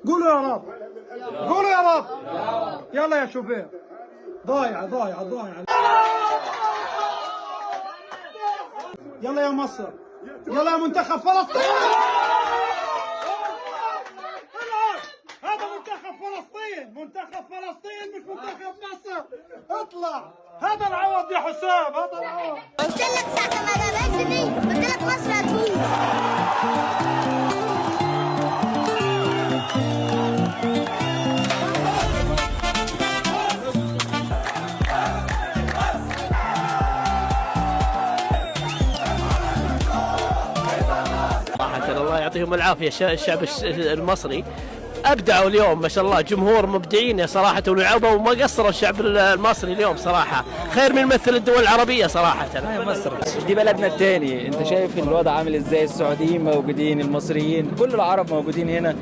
قولوا يا رب، قولوا يا رب. يلا يا شوبير. ضايعة ضايعة ضايعة. يلا يا مصر، يلا يا منتخب فلسطين. هذا منتخب فلسطين، منتخب فلسطين مش منتخب مصر. اطلع، هذا العوض يا حسام، هذا العوض. قلت لك ساعة ما قابلتني قلت لك مصر هتفوز. صراحة الله يعطيهم العافية الشعب المصري أبدعوا اليوم ما شاء الله، جمهور مبدعين صراحة ولعبوا وما قصروا الشعب المصري اليوم صراحة، خير من مثل الدول العربية صراحة. مصر دي بلدنا التاني، انت شايف الوضع عامل ازاي، السعوديين موجودين، المصريين، كل العرب موجودين هنا،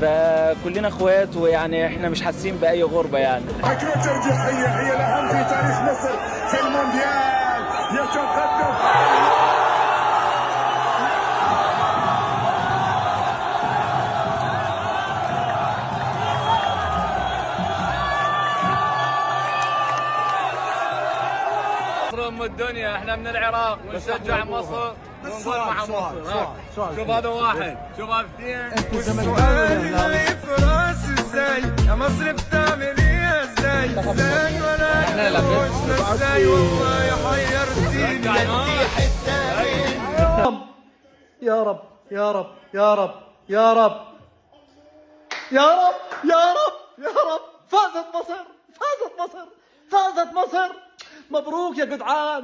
فكلنا اخوات ويعني احنا مش حاسين بأي غربة يعني. هجمة ترجيحية هي الأهم في تاريخ مصر في المونديال. يتقدم ام الدنيا، احنا من العراق ونشجع مصر ونظل مع مصر. شوف هذا واحد، شوف هذا اثنين. والسؤال اللي في راسي ازاي يا مصر بتعمل ايه ازاي ولا ازاي والله حيرتيني. يا رب يا رب يا رب يا رب يا رب يا رب يا رب. فازت مصر، فازت مصر، فازت مصر. مبروك يا جدعان.